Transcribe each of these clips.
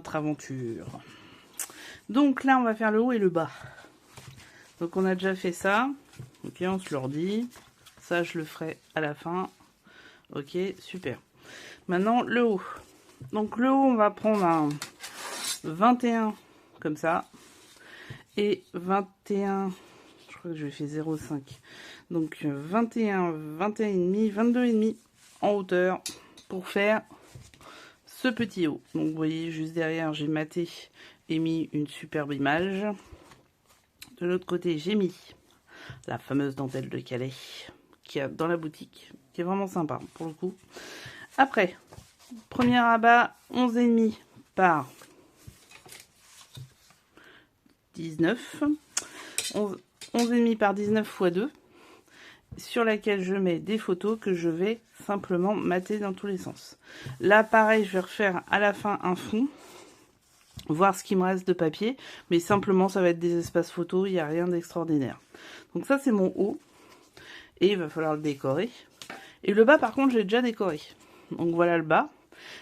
notre aventure. Donc là, on va faire le haut et le bas. Donc on a déjà fait ça. Ok, on se le redit. Ça, je le ferai à la fin. Ok, super. Maintenant, le haut. Donc le haut, on va prendre un 21 comme ça. Et 21, je crois que je fait 0,5. Donc 21, 21,5, 22,5 en hauteur pour faire ce petit haut. Donc vous voyez, juste derrière, j'ai maté et mis une superbe image. De l'autre côté, j'ai mis la fameuse dentelle de Calais qu'il y a dans la boutique, qui est vraiment sympa pour le coup. Après, premier rabat, 11,5 par 19. 11,5 par 19 x 2. Sur laquelle je mets des photos que je vais simplement mater dans tous les sens. Là, pareil, je vais refaire à la fin un fond, voir ce qui me reste de papier, mais simplement, ça va être des espaces photos, il n'y a rien d'extraordinaire. Donc ça, c'est mon haut, et il va falloir le décorer. Et le bas, par contre, j'ai déjà décoré. Donc voilà le bas.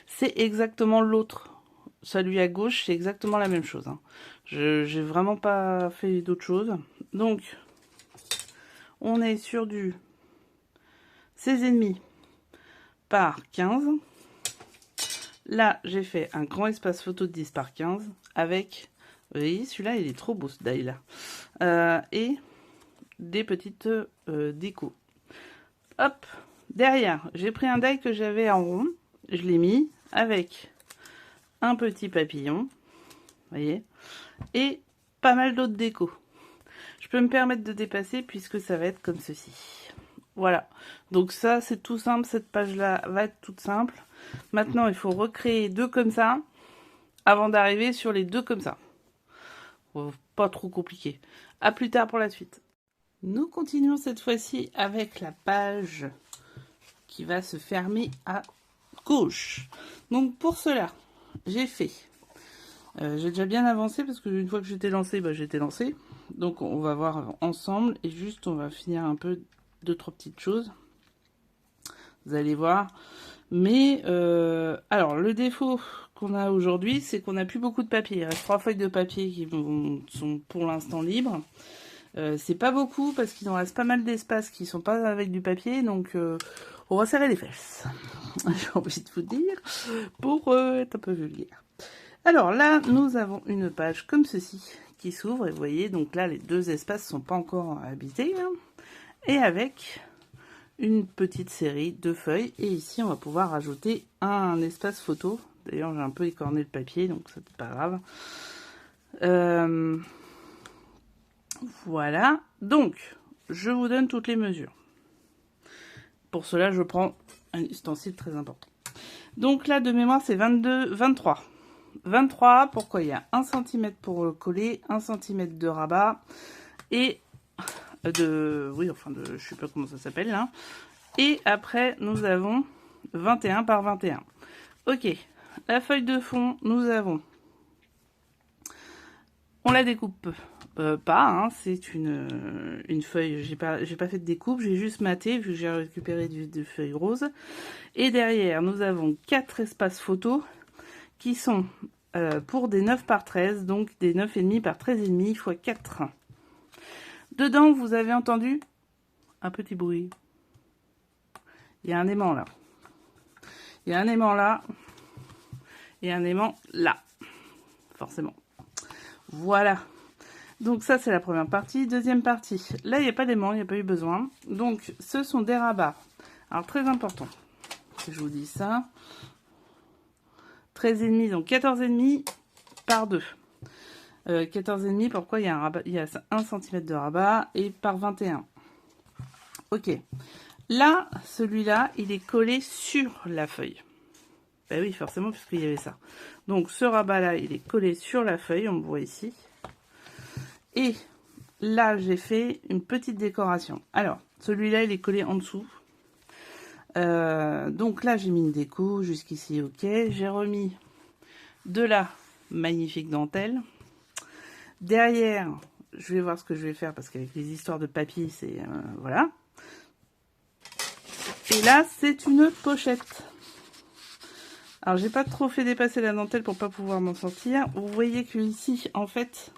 C'est exactement l'autre. Celui à gauche, c'est exactement la même chose. Hein. J'ai vraiment pas fait d'autre chose. Donc, on est sur du 16,5 par 15. Là, j'ai fait un grand espace photo de 10 par 15 avec, vous voyez, celui-là, il est trop beau, ce die-là. Et des petites décos. Hop, derrière, j'ai pris un die que j'avais en rond. Je l'ai mis avec un petit papillon, vous voyez, et pas mal d'autres décos. Je peux me permettre de dépasser puisque ça va être comme ceci. Voilà, donc ça c'est tout simple, cette page-là va être toute simple. Maintenant, il faut recréer deux comme ça avant d'arriver sur les deux comme ça. Pas trop compliqué. À plus tard pour la suite. Nous continuons cette fois-ci avec la page qui va se fermer à gauche. Donc pour cela, j'ai fait... j'ai déjà bien avancé parce que une fois que j'étais lancée, j'étais lancée. Donc on va voir ensemble et juste on va finir un peu deux trois petites choses. Vous allez voir. Mais alors le défaut qu'on a aujourd'hui, c'est qu'on n'a plus beaucoup de papier. Il reste 3 feuilles de papier qui sont pour l'instant libres. C'est pas beaucoup parce qu'il en reste pas mal d'espaces qui sont pas avec du papier, donc on va serrer les fesses. J'ai envie de vous dire pour être un peu vulgaire. Alors là, nous avons une page comme ceci qui s'ouvre et vous voyez, donc là les deux espaces sont pas encore habités hein, et avec une petite série de feuilles et ici on va pouvoir rajouter un espace photo. D'ailleurs j'ai un peu écorné le papier donc c'est pas grave. Voilà, donc je vous donne toutes les mesures. Pour cela je prends un ustensile très important. Donc là de mémoire c'est 23. 23, pourquoi il y a 1 cm pour coller, 1 cm de rabat et oui enfin je sais pas comment ça s'appelle là. Et après nous avons 21 par 21. Ok, la feuille de fond, nous avons, on la découpe pas, hein, c'est une feuille, j'ai pas fait de découpe, j'ai juste maté vu que j'ai récupéré des feuilles roses. Et derrière nous avons 4 espaces photos qui sont pour des 9 par 13, donc des 9,5 par 13,5 x 4. Dedans, vous avez entendu un petit bruit. Il y a un aimant là. Il y a un aimant là. Et un aimant là. Forcément. Voilà. Donc ça, c'est la première partie. Deuxième partie. Là, il n'y a pas d'aimant, il n'y a pas eu besoin. Donc, ce sont des rabats. Alors, très important. Je vous dis ça. 13,5, donc 14,5 par 2. 14,5, pourquoi il y a un rabat, il y a 1 cm de rabat et par 21. Ok. Là, celui-là, il est collé sur la feuille. Ben oui, forcément, puisqu'il y avait ça. Donc, ce rabat-là, il est collé sur la feuille, on le voit ici. Et là, j'ai fait une petite décoration. Alors, celui-là, il est collé en dessous. Donc là, j'ai mis une déco jusqu'ici, ok. J'ai remis de la magnifique dentelle. Derrière, je vais voir ce que je vais faire parce qu'avec les histoires de papier, c'est... voilà. Et là, c'est une pochette. Alors, j'ai pas trop fait dépasser la dentelle pour pas pouvoir m'en sortir. Vous voyez que ici, en fait,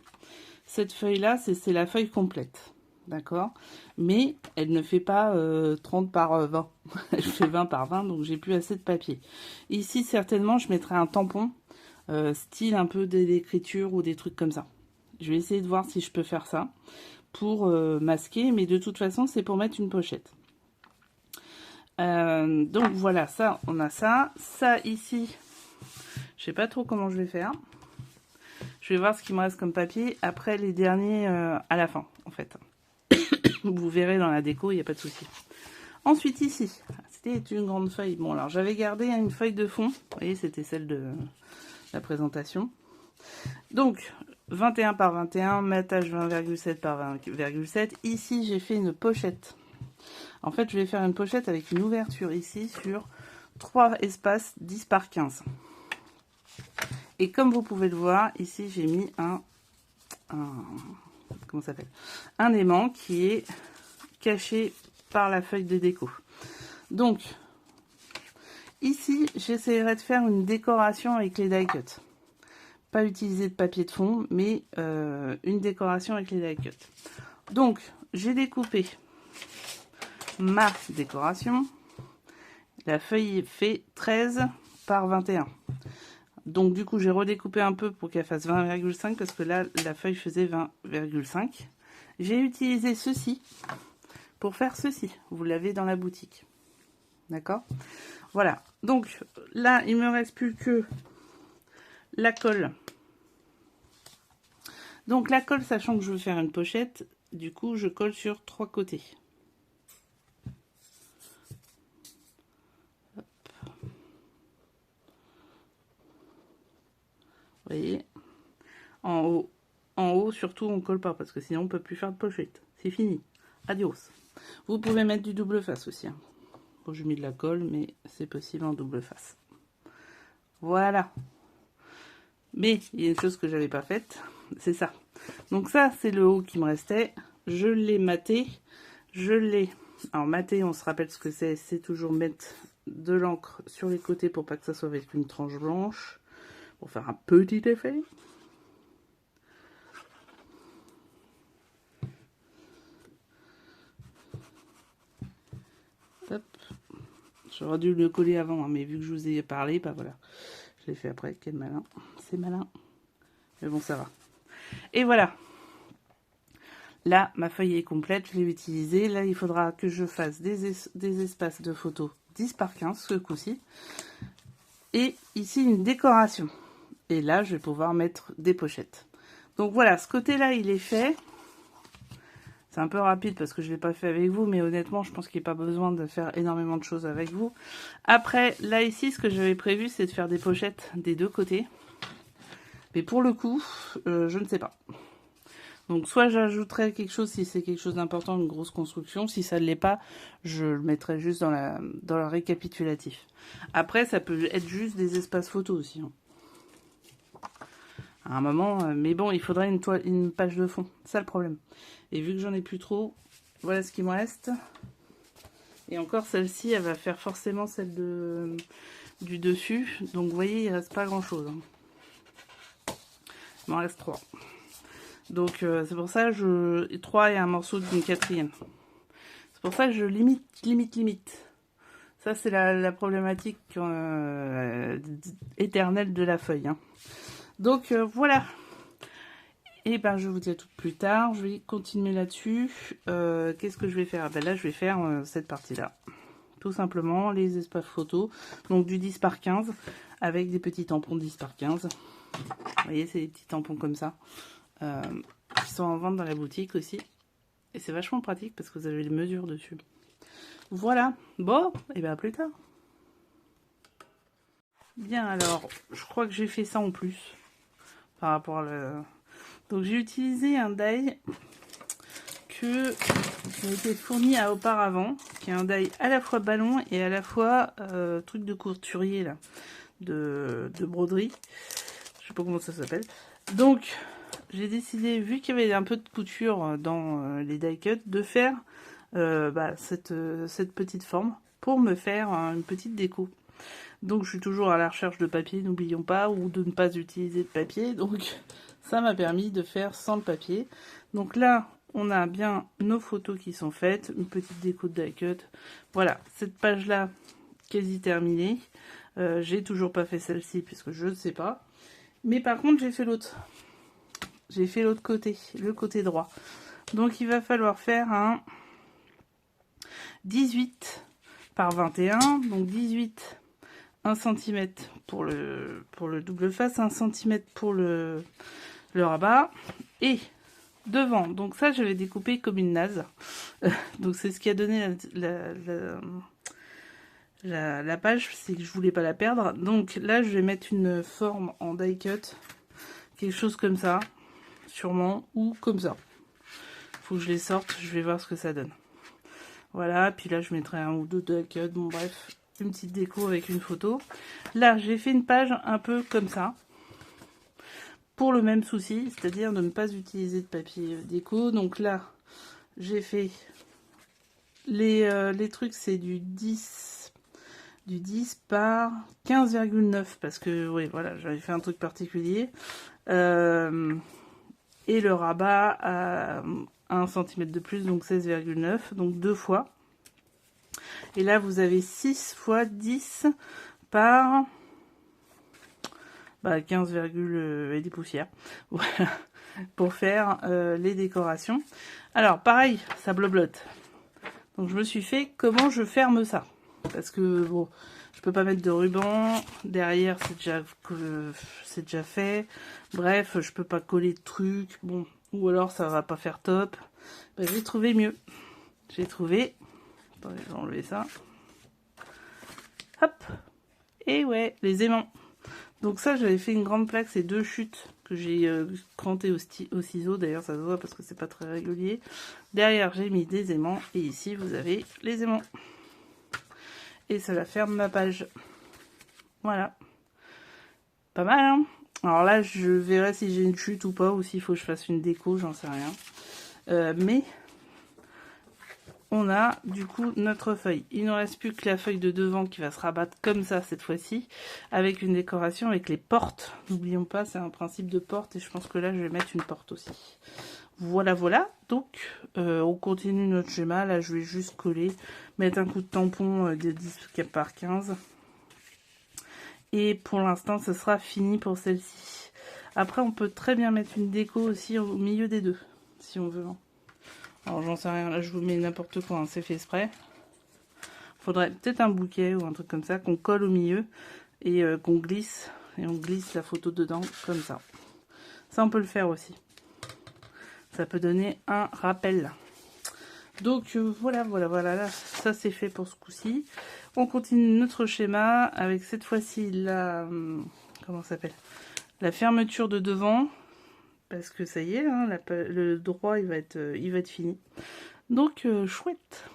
cette feuille-là, c'est la feuille complète. D'accord? Mais elle ne fait pas 30 par 20. Elle fait 20 par 20, donc j'ai plus assez de papier. Ici, certainement, je mettrai un tampon, style un peu d'écriture ou des trucs comme ça. Je vais essayer de voir si je peux faire ça pour masquer, mais de toute façon, c'est pour mettre une pochette. Donc voilà, ça, on a ça. Ça, ici, je sais pas trop comment je vais faire. Je vais voir ce qu'il me reste comme papier. Après, les derniers à la fin, en fait. Vous verrez dans la déco, il n'y a pas de souci. Ensuite, ici, c'était une grande feuille. Bon, alors, j'avais gardé une feuille de fond. Vous voyez, c'était celle de la présentation. Donc, 21 par 21, matage 20,7 par 20,7. Ici, j'ai fait une pochette. En fait, je vais faire une pochette avec une ouverture ici sur 3 espaces 10 par 15. Et comme vous pouvez le voir, ici, j'ai mis comment ça s'appelle, un aimant qui est caché par la feuille de déco. Donc, ici, j'essaierai de faire une décoration avec les die cut. Pas utiliser de papier de fond, mais une décoration avec les die cut. Donc, j'ai découpé ma décoration. La feuille fait 13 par 21. Donc du coup, j'ai redécoupé un peu pour qu'elle fasse 20,5 parce que là, la feuille faisait 20,5. J'ai utilisé ceci pour faire ceci. Vous l'avez dans la boutique. D'accord? Voilà. Donc là, il me reste plus que la colle. Donc la colle, sachant que je veux faire une pochette, du coup, je colle sur 3 côtés. Vous voyez, en haut surtout on colle pas parce que sinon on peut plus faire de pochette. C'est fini. Adios. Vous pouvez mettre du double face aussi. Hein. Bon, j'ai mis de la colle, mais c'est possible en double face. Voilà. Mais il y a une chose que j'avais pas faite, c'est ça. Donc ça, c'est le haut qui me restait. Je l'ai maté. Je l'ai. Alors maté, on se rappelle ce que c'est. C'est toujours mettre de l'encre sur les côtés pour pas que ça soit avec une tranche blanche. Pour faire un petit effet. Hop. J'aurais dû le coller avant, hein, mais vu que je vous ai parlé, bah voilà. Je l'ai fait après, quel malin. C'est malin. Mais bon, ça va. Et voilà. Là, ma feuille est complète, je l'ai utilisée. Là, il faudra que je fasse des espaces de photos 10 par 15, ce coup-ci. Et ici, une décoration. Et là, je vais pouvoir mettre des pochettes. Donc voilà, ce côté-là, il est fait. C'est un peu rapide parce que je ne l'ai pas fait avec vous, mais honnêtement, je pense qu'il n'y a pas besoin de faire énormément de choses avec vous. Après, là, ici, ce que j'avais prévu, c'est de faire des pochettes des deux côtés. Mais pour le coup, je ne sais pas. Donc, soit j'ajouterai quelque chose si c'est quelque chose d'important, une grosse construction. Si ça ne l'est pas, je le mettrai juste dans la récapitulatif. Après, ça peut être juste des espaces photos aussi. Hein. À un moment, mais bon, il faudrait une page de fond. C'est ça le problème. Et vu que j'en ai plus trop, voilà ce qu'il me reste. Et encore, celle-ci, elle va faire forcément celle du dessus. Donc, vous voyez, il ne reste pas grand-chose. Hein. Il m'en reste 3. Donc, c'est pour ça que 3 et un morceau d'une 4e. C'est pour ça que je limite. Ça, c'est la problématique éternelle de la feuille. Hein. Donc, voilà. Et ben, je vous dis à tout plus tard. Je vais continuer là-dessus. Qu'est-ce que je vais faire? Ben là, je vais faire cette partie-là. Tout simplement, les espaces photos. Donc, du 10 par 15 avec des petits tampons 10 par 15. Vous voyez, c'est des petits tampons comme ça. Qui sont en vente dans la boutique aussi. Et c'est vachement pratique parce que vous avez les mesures dessus. Voilà. Bon, et bien à plus tard. Bien, alors, je crois que j'ai fait ça en plus. Par rapport à le... Donc, j'ai utilisé un die qui a été fourni auparavant. Qui est un die à la fois ballon et à la fois truc de couturier, là. De broderie. Je sais pas comment ça s'appelle. Donc... j'ai décidé, vu qu'il y avait un peu de couture dans les die cut, de faire cette petite forme pour me faire une petite déco. Donc je suis toujours à la recherche de papier, n'oublions pas, ou de ne pas utiliser de papier. Donc ça m'a permis de faire sans le papier. Donc là, on a bien nos photos qui sont faites, une petite déco de die cut. Voilà, cette page-là, quasi terminée. J'ai toujours pas fait celle-ci, puisque je ne sais pas. Mais par contre, j'ai fait l'autre. J'ai fait l'autre côté, le côté droit. Donc il va falloir faire un 18 par 21. Donc 18, 1 cm pour le double face, 1 cm pour le rabat. Et devant, donc ça je vais découper comme une naze. Donc c'est ce qui a donné la page, c'est que je voulais pas la perdre. Donc là je vais mettre une forme en die cut, quelque chose comme ça, sûrement, ou comme ça. Faut que je les sorte, je vais voir ce que ça donne. Voilà, puis là je mettrai un ou deux die cut, bon bref, une petite déco avec une photo. Là j'ai fait une page un peu comme ça, pour le même souci, c'est-à-dire de ne pas utiliser de papier déco. Donc là, j'ai fait les trucs, c'est du 10 par 15,9 parce que, oui, voilà, j'avais fait un truc particulier. Et le rabat à 1 cm de plus, donc 16,9, donc 2 fois. Et là, vous avez 6 fois 10 par... 15, et des poussières. Voilà, pour faire les décorations. Alors, pareil, ça bloblote. Donc, je me suis fait comment je ferme ça. Parce que, bon, je peux pas mettre de ruban. Derrière, c'est déjà fait. Bref, je peux pas coller de trucs. Bon, ou alors, ça va pas faire top. J'ai trouvé mieux. J'ai trouvé... Attendez, je vais enlever ça. Hop. Et ouais, les aimants. Donc ça, j'avais fait une grande plaque, c'est 2 chutes que j'ai crantées au ciseau. D'ailleurs, ça se voit parce que c'est pas très régulier. Derrière, j'ai mis des aimants. Et ici, vous avez les aimants. Et ça va faire ma page. Voilà. Pas mal, hein? Alors là, je verrai si j'ai une chute ou pas, ou s'il faut que je fasse une déco, j'en sais rien. Mais... on a du coup notre feuille. Il ne reste plus que la feuille de devant qui va se rabattre comme ça cette fois-ci, avec une décoration avec les portes. N'oublions pas, c'est un principe de porte et je pense que là je vais mettre une porte aussi. Voilà, voilà. Donc on continue notre schéma. Là je vais juste coller, mettre un coup de tampon de 10 par 15. Et pour l'instant ce sera fini pour celle-ci. Après on peut très bien mettre une déco aussi au milieu des deux, si on veut. Alors j'en sais rien, là je vous mets n'importe quoi, hein, c'est fait exprès. Faudrait peut-être un bouquet ou un truc comme ça qu'on colle au milieu et qu'on glisse. Et on glisse la photo dedans comme ça. Ça on peut le faire aussi. Ça peut donner un rappel. Donc voilà, là, ça c'est fait pour ce coup-ci. On continue notre schéma avec cette fois-ci la... comment ça s'appelle? La fermeture de devant. Parce que ça y est, hein, le droit il va être fini. Donc chouette.